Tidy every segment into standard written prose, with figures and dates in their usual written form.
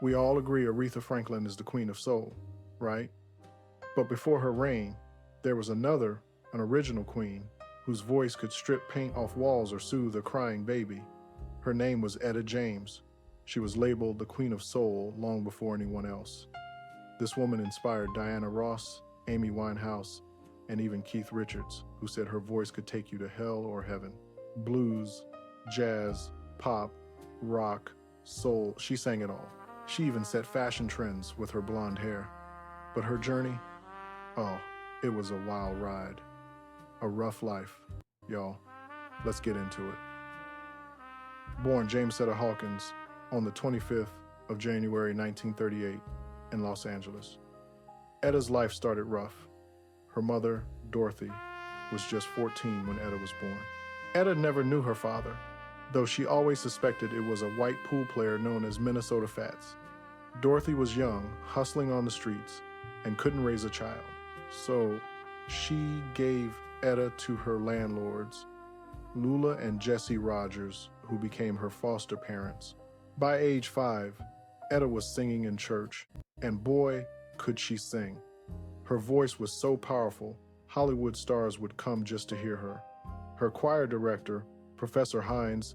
We all agree Aretha Franklin is the queen of soul, right? But before her reign, there was an original queen, whose voice could strip paint off walls or soothe a crying baby. Her name was Etta James. She was labeled the Queen of Soul long before anyone else. This woman inspired Diana Ross, Amy Winehouse, and even Keith Richards, who said her voice could take you to hell or heaven. Blues, jazz, pop, rock, soul, she sang it all. She even set fashion trends with her blonde hair. But her journey, oh, it was a wild ride. A rough life, y'all. Let's get into it. Born James Etta Hawkins on the 25th of January 1938 in Los Angeles. Etta's life started rough. Her mother, Dorothy, was just 14 when Etta was born. Etta never knew her father, though she always suspected it was a white pool player known as Minnesota Fats. Dorothy was young, hustling on the streets, and couldn't raise a child. So she gave Etta to her landlords, Lula and Jesse Rogers, who became her foster parents. By age 5, Etta was singing in church, and boy, could she sing. Her voice was so powerful, Hollywood stars would come just to hear her. Her choir director, Professor Hines,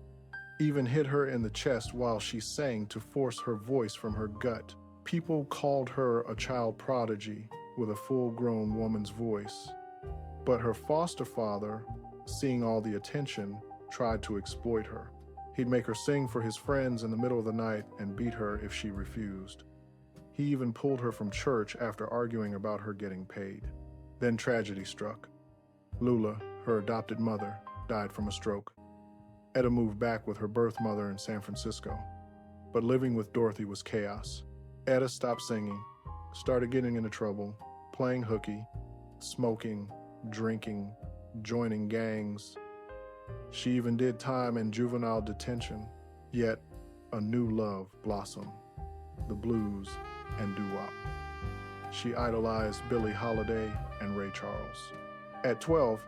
even hit her in the chest while she sang to force her voice from her gut. People called her a child prodigy with a full-grown woman's voice. But her foster father, seeing all the attention, tried to exploit her. He'd make her sing for his friends in the middle of the night and beat her if she refused. He even pulled her from church after arguing about her getting paid. Then tragedy struck. Lula, her adopted mother, died from a stroke. Etta moved back with her birth mother in San Francisco. But living with Dorothy was chaos. Etta stopped singing, started getting into trouble, playing hooky, smoking, drinking, joining gangs. She even did time in juvenile detention. Yet a new love blossomed, the blues and doo-wop. She idolized Billie Holiday and Ray Charles. At 12,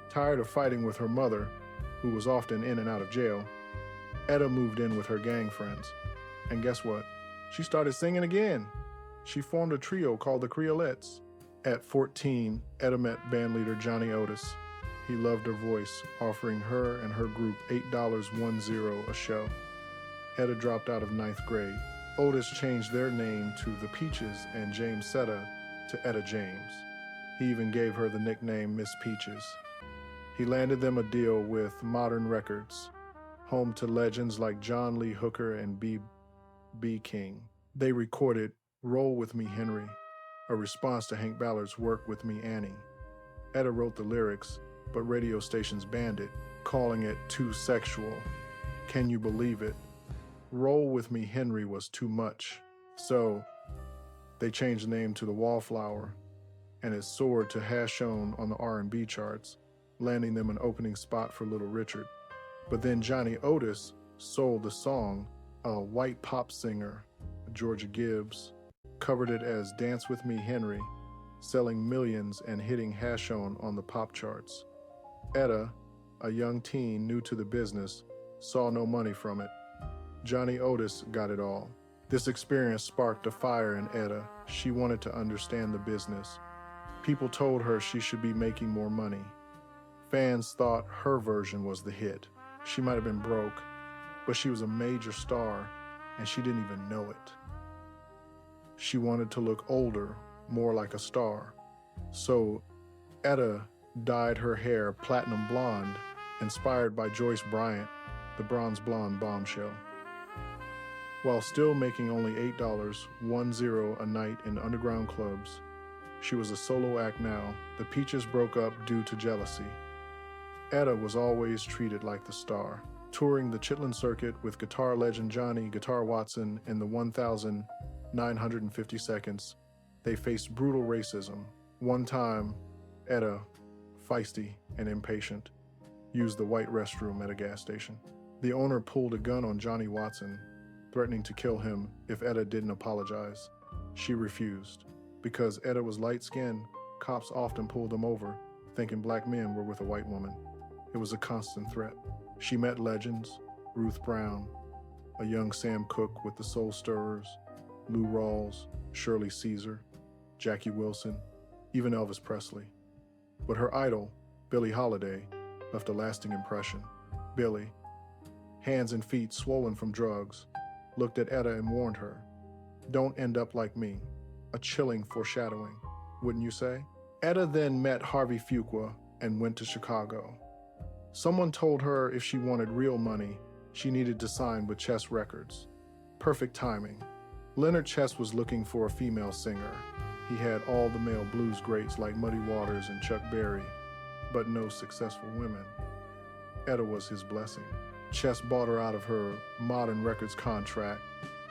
tired of fighting with her mother, who was often in and out of jail, Etta moved in with her gang friends. And guess what? She started singing again. She formed a trio called the Creolettes. At 14, Etta met bandleader Johnny Otis. He loved her voice, offering her and her group $8.10 a show. Etta dropped out of 9th grade. Otis changed their name to the Peaches and James Etta to Etta James. He even gave her the nickname Miss Peaches. He landed them a deal with Modern Records, home to legends like John Lee Hooker and B.B. King. They recorded Roll With Me, Henry, a response to Hank Ballard's Work With Me, Annie. Etta wrote the lyrics, but radio stations banned it, calling it too sexual. Can you believe it? Roll With Me, Henry was too much. So they changed the name to The Wallflower, and it soared to Hash-Shown on the R&B charts, landing them an opening spot for Little Richard. But then Johnny Otis sold the song. A white pop singer, Georgia Gibbs, covered it as Dance With Me, Henry, selling millions and hitting Hash-Shown on the pop charts. Etta, a young teen new to the business, saw no money from it. Johnny Otis got it all. This experience sparked a fire in Etta. She wanted to understand the business. People told her she should be making more money. Fans thought her version was the hit. She might have been broke, but she was a major star, and she didn't even know it. She wanted to look older, more like a star. So Etta dyed her hair platinum blonde, inspired by Joyce Bryant, the bronze blonde bombshell. While still making only $8.10 a night in underground clubs, she was a solo act now. The Peaches broke up due to jealousy. Etta was always treated like the star, touring the Chitlin circuit with guitar legend Johnny Guitar Watson in the 1,950 seconds. They faced brutal racism. One time, Etta, feisty and impatient, used the white restroom at a gas station. The owner pulled a gun on Johnny Watson, threatening to kill him if Etta didn't apologize. She refused. Because Etta was light-skinned, cops often pulled them over, thinking black men were with a white woman. It was a constant threat. She met legends, Ruth Brown, a young Sam Cooke with the Soul Stirrers, Lou Rawls, Shirley Caesar, Jackie Wilson, even Elvis Presley. But her idol, Billie Holiday, left a lasting impression. Billie, hands and feet swollen from drugs, looked at Etta and warned her, "Don't end up like me." A chilling foreshadowing, wouldn't you say? Etta then met Harvey Fuqua and went to Chicago. Someone told her if she wanted real money, she needed to sign with Chess Records. Perfect timing. Leonard Chess was looking for a female singer. He had all the male blues greats like Muddy Waters and Chuck Berry, but no successful women. Etta was his blessing. Chess bought her out of her Modern Records contract,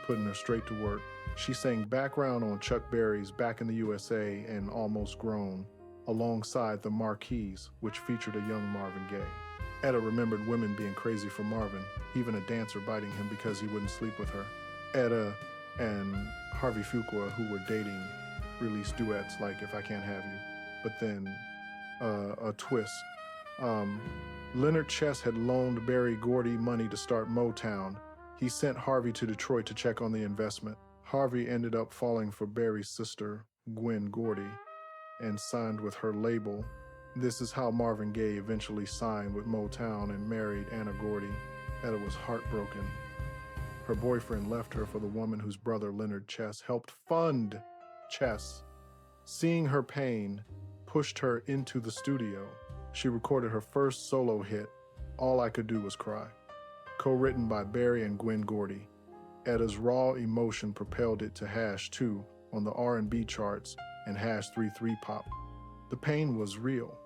putting her straight to work. She sang background on Chuck Berry's Back in the USA and Almost Grown, alongside The Marquise, which featured a young Marvin Gaye. Etta remembered women being crazy for Marvin, even a dancer biting him because he wouldn't sleep with her. Etta and Harvey Fuqua, who were dating, released duets like If I Can't Have You. But then a twist. Leonard Chess had loaned Berry Gordy money to start Motown. He sent Harvey to Detroit to check on the investment. Harvey ended up falling for Berry's sister, Gwen Gordy, and signed with her label. This is how Marvin Gaye eventually signed with Motown and married Anna Gordy. Etta was heartbroken. Her boyfriend left her for the woman whose brother Leonard Chess helped fund Chess. Seeing her pain pushed her into the studio. She recorded her first solo hit, All I Could Do Was Cry, co-written by Berry and Gwen Gordy. Etta's raw emotion propelled it to #2 on the R&B charts and #33 pop. The pain was real,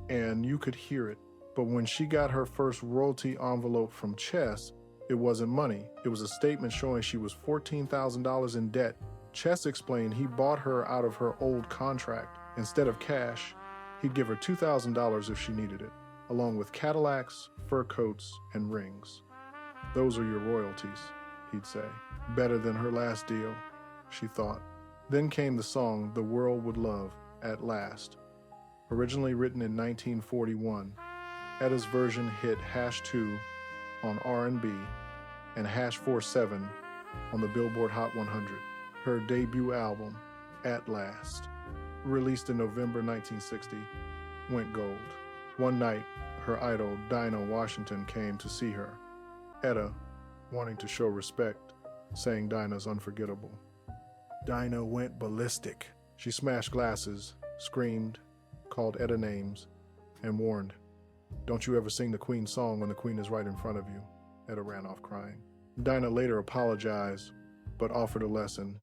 and you could hear it. But when she got her first royalty envelope from Chess, it wasn't money. It was a statement showing she was $14,000 in debt. Chess explained he bought her out of her old contract. Instead of cash, he'd give her $2,000 if she needed it, along with Cadillacs, fur coats, and rings. "Those are your royalties," he'd say. Better than her last deal, she thought. Then came the song The World Would Love, At Last. Originally written in 1941, Etta's version hit #2 on R&B and #47 on the Billboard Hot 100. Her debut album, At Last, released in November 1960, went gold. One night, her idol, Dinah Washington, came to see her. Etta, wanting to show respect, sang Dinah's Unforgettable. Dinah went ballistic. She smashed glasses, screamed, called Etta names, and warned, "Don't you ever sing the Queen's song when the Queen is right in front of you." Etta ran off crying. Dinah later apologized, but offered a lesson.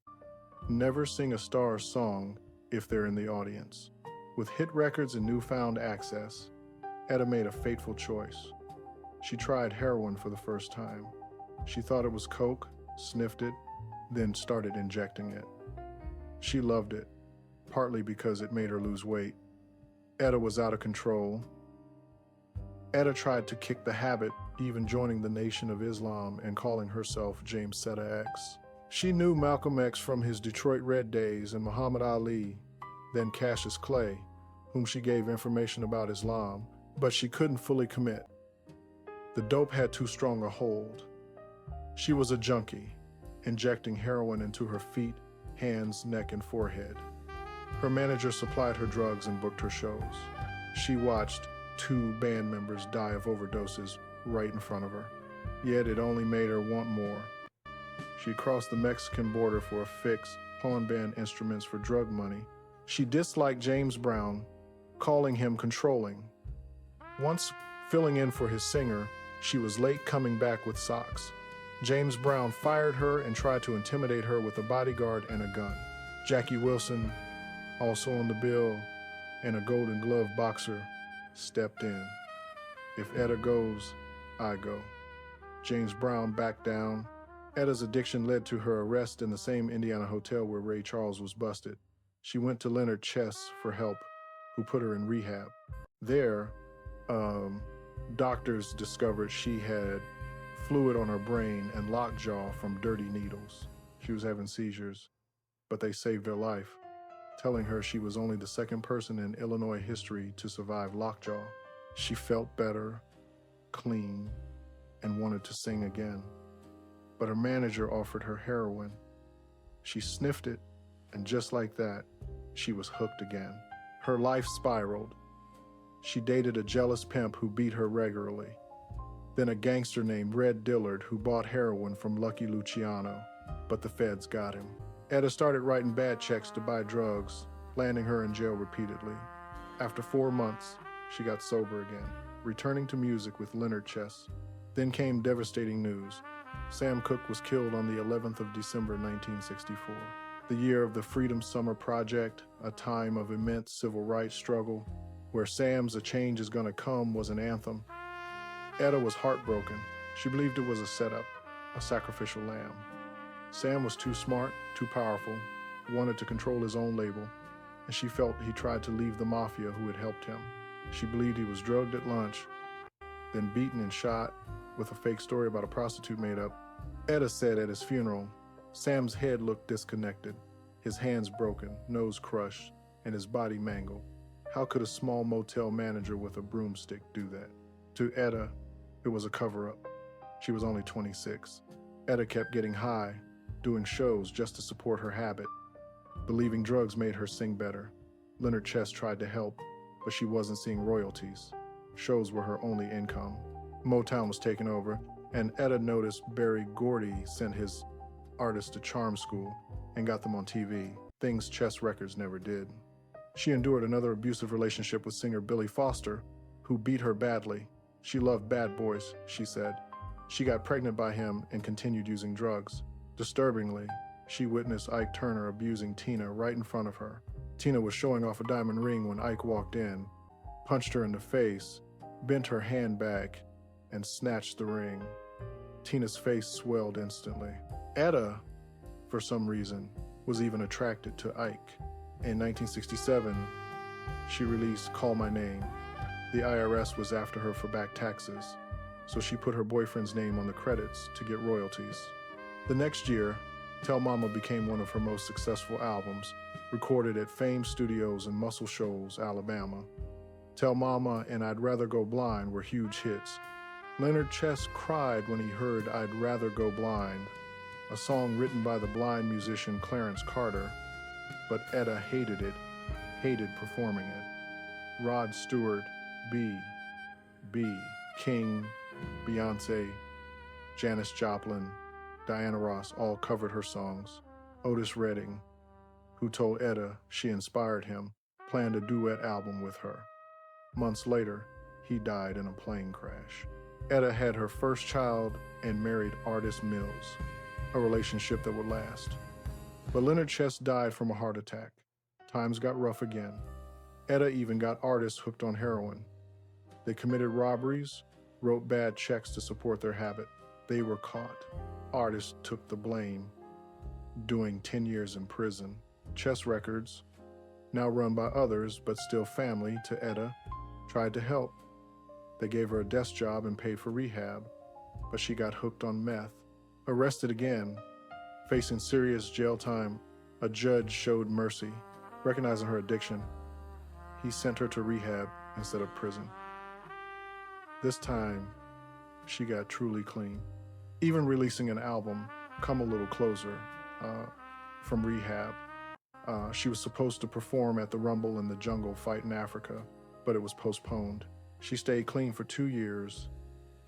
Never sing a star's song if they're in the audience. With hit records and newfound access, Etta made a fateful choice. She tried heroin for the first time. She thought it was coke, sniffed it, then started injecting it. She loved it, partly because it made her lose weight. Etta was out of control. Etta tried to kick the habit, even joining the Nation of Islam and calling herself James Setta X. She knew Malcolm X from his Detroit Red days and Muhammad Ali, then Cassius Clay, whom she gave information about Islam, but she couldn't fully commit. The dope had too strong a hold. She was a junkie, injecting heroin into her feet, hands, neck, and forehead. Her manager supplied her drugs and booked her shows. She watched 2 band members die of overdoses right in front of her, yet it only made her want more. She crossed the Mexican border for a fix, pawned band instruments for drug money. She disliked James Brown, calling him controlling. Once filling in for his singer, she was late coming back with socks. James Brown fired her and tried to intimidate her with a bodyguard and a gun. Jackie Wilson, also on the bill, and a Golden Glove boxer, stepped in. If Etta goes, I go. James Brown backed down. Etta's addiction led to her arrest in the same Indiana hotel where Ray Charles was busted. She went to Leonard Chess for help, who put her in rehab. There, doctors discovered she had fluid on her brain and lockjaw from dirty needles. She was having seizures, but they saved her life, telling her she was only the second person in Illinois history to survive lockjaw. She felt better, clean, and wanted to sing again. But her manager offered her heroin. She sniffed it, and just like that, she was hooked again. Her life spiraled. She dated a jealous pimp who beat her regularly, then a gangster named Red Dillard who bought heroin from Lucky Luciano, but the feds got him. Etta started writing bad checks to buy drugs, landing her in jail repeatedly. After 4 months, she got sober again, returning to music with Leonard Chess. Then came devastating news. Sam Cooke was killed on the 11th of December 1964, the year of the Freedom Summer Project, a time of immense civil rights struggle, where Sam's "A Change Is Gonna Come" was an anthem. Etta was heartbroken. She believed it was a setup, a sacrificial lamb. Sam was too smart, too powerful, wanted to control his own label, and she felt he tried to leave the mafia who had helped him. She believed he was drugged at lunch, then beaten and shot, with a fake story about a prostitute made up. Etta said at his funeral, Sam's head looked disconnected, his hands broken, nose crushed, and his body mangled. How could a small motel manager with a broomstick do that? To Etta, it was a cover-up. She was only 26. Etta kept getting high, doing shows just to support her habit, believing drugs made her sing better. Leonard Chess tried to help, but she wasn't seeing royalties. Shows were her only income. Motown was taken over, and Etta noticed Berry Gordy sent his artists to charm school and got them on TV, things Chess Records never did. She endured another abusive relationship with singer Billy Foster, who beat her badly. She loved bad boys, she said. She got pregnant by him and continued using drugs. Disturbingly, she witnessed Ike Turner abusing Tina right in front of her. Tina was showing off a diamond ring when Ike walked in, punched her in the face, bent her hand back, and snatched the ring. Tina's face swelled instantly. Etta, for some reason, was even attracted to Ike. In 1967, she released Call My Name. The IRS was after her for back taxes, so she put her boyfriend's name on the credits to get royalties. The next year, Tell Mama became one of her most successful albums, recorded at Fame Studios in Muscle Shoals, Alabama. Tell Mama and I'd Rather Go Blind were huge hits. Leonard Chess cried when he heard I'd Rather Go Blind, a song written by the blind musician Clarence Carter, but Etta hated it, hated performing it. Rod Stewart, B, King, Beyonce, Janis Joplin, Diana Ross all covered her songs. Otis Redding, who told Etta she inspired him, planned a duet album with her. Months later, he died in a plane crash. Etta had her first child and married Artis Mills, a relationship that would last. But Leonard Chess died from a heart attack. Times got rough again. Etta even got artists hooked on heroin. They committed robberies, wrote bad checks to support their habit. They were caught. Artists took the blame, doing 10 years in prison. Chess Records, now run by others but still family to Etta, tried to help. They gave her a desk job and paid for rehab, but she got hooked on meth. Arrested again, facing serious jail time, a judge showed mercy. Recognizing her addiction, he sent her to rehab instead of prison. This time, she got truly clean. Even releasing an album, Come a Little Closer, from rehab. She was supposed to perform at the Rumble in the Jungle fight in Africa, but it was postponed. She stayed clean for 2 years,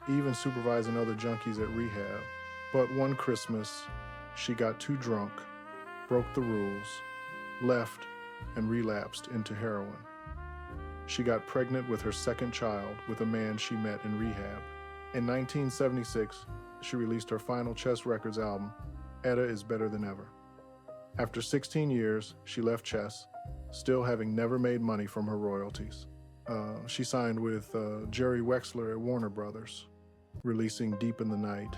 even supervising other junkies at rehab. But one Christmas, she got too drunk, broke the rules, left, and relapsed into heroin. She got pregnant with her second child with a man she met in rehab. In 1976, she released her final Chess Records album, Etta Is Better Than Ever. After 16 years, she left Chess, still having never made money from her royalties. She signed with Jerry Wexler at Warner Brothers, releasing Deep in the Night.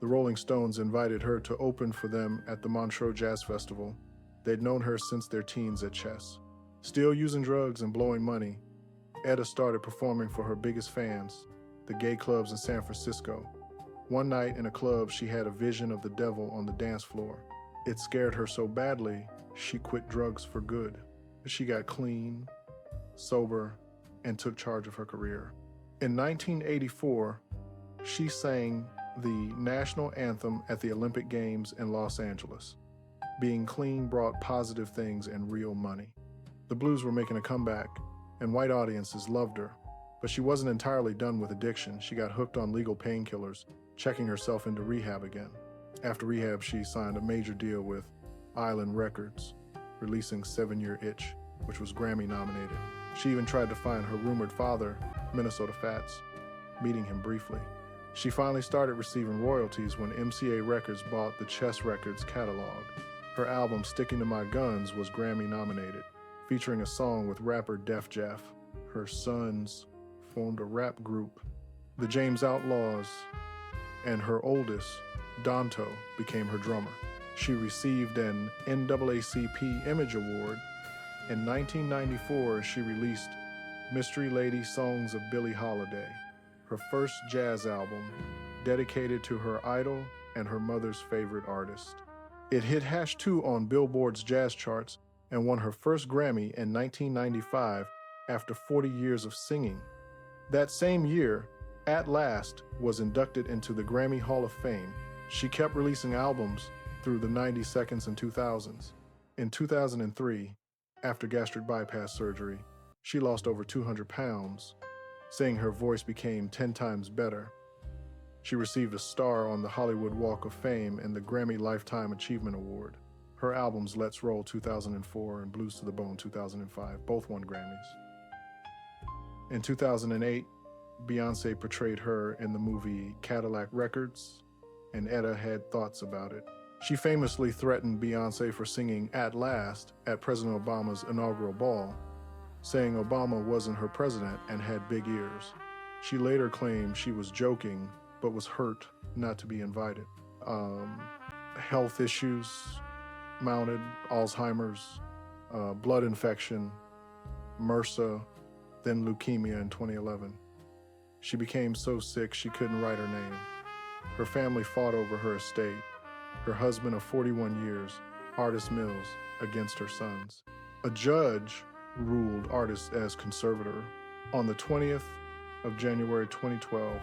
The Rolling Stones invited her to open for them at the Montreux Jazz Festival. They'd known her since their teens at Chess. Still using drugs and blowing money, Etta started performing for her biggest fans, the gay clubs in San Francisco. One night in a club, she had a vision of the devil on the dance floor. It scared her so badly, she quit drugs for good. She got clean, sober, and took charge of her career. In 1984, she sang the national anthem at the Olympic Games in Los Angeles. Being clean brought positive things and real money. The blues were making a comeback, and white audiences loved her. But she wasn't entirely done with addiction. She got hooked on legal painkillers, checking herself into rehab again. After rehab, she signed a major deal with Island Records, releasing 7-Year Itch, which was Grammy nominated. She even tried to find her rumored father, Minnesota Fats, meeting him briefly. She finally started receiving royalties when MCA Records bought the Chess Records catalog. Her album, Sticking to My Guns, was Grammy nominated, featuring a song with rapper Def Jaf. Her sons formed a rap group, the James Outlaws, and her oldest, Donto, became her drummer. She received an NAACP Image Award. In 1994, she released Mystery Lady Songs of Billie Holiday, her first jazz album dedicated to her idol and her mother's favorite artist. It hit #2 on Billboard's jazz charts and won her first Grammy in 1995 after 40 years of singing. That same year, At Last was inducted into the Grammy Hall of Fame. She kept releasing albums through the 90s and 2000s. In 2003, after gastric bypass surgery, she lost over 200 pounds, saying her voice became 10 times better. She received a star on the Hollywood Walk of Fame and the Grammy Lifetime Achievement Award. Her albums Let's Roll 2004 and Blues to the Bone 2005 both won Grammys. In 2008, Beyoncé portrayed her in the movie Cadillac Records, and Etta had thoughts about it. She famously threatened Beyoncé for singing At Last at President Obama's inaugural ball, saying Obama wasn't her president and had big ears. She later claimed she was joking, but was hurt not to be invited. Health issues mounted, Alzheimer's, blood infection, MRSA, then leukemia in 2011. She became so sick she couldn't write her name. Her family fought over her estate, her husband of 41 years, Artis Mills, against her sons. A judge ruled Artis as conservator. On the 20th of January 2012,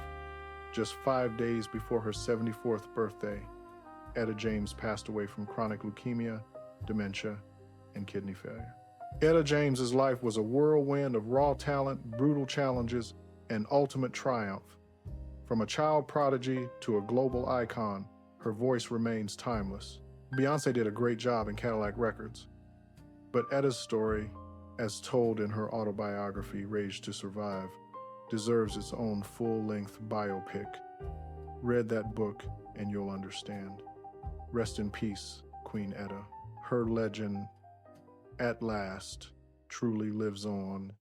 just 5 days before her 74th birthday, Etta James passed away from chronic leukemia, dementia, and kidney failure. Etta James's life was a whirlwind of raw talent, brutal challenges, and ultimate triumph. From a child prodigy to a global icon, her voice remains timeless. Beyoncé did a great job in Cadillac Records, but Etta's story, as told in her autobiography, Rage to Survive, deserves its own full-length biopic. Read that book and you'll understand. Rest in peace, Queen Etta. Her legend, at last, truly lives on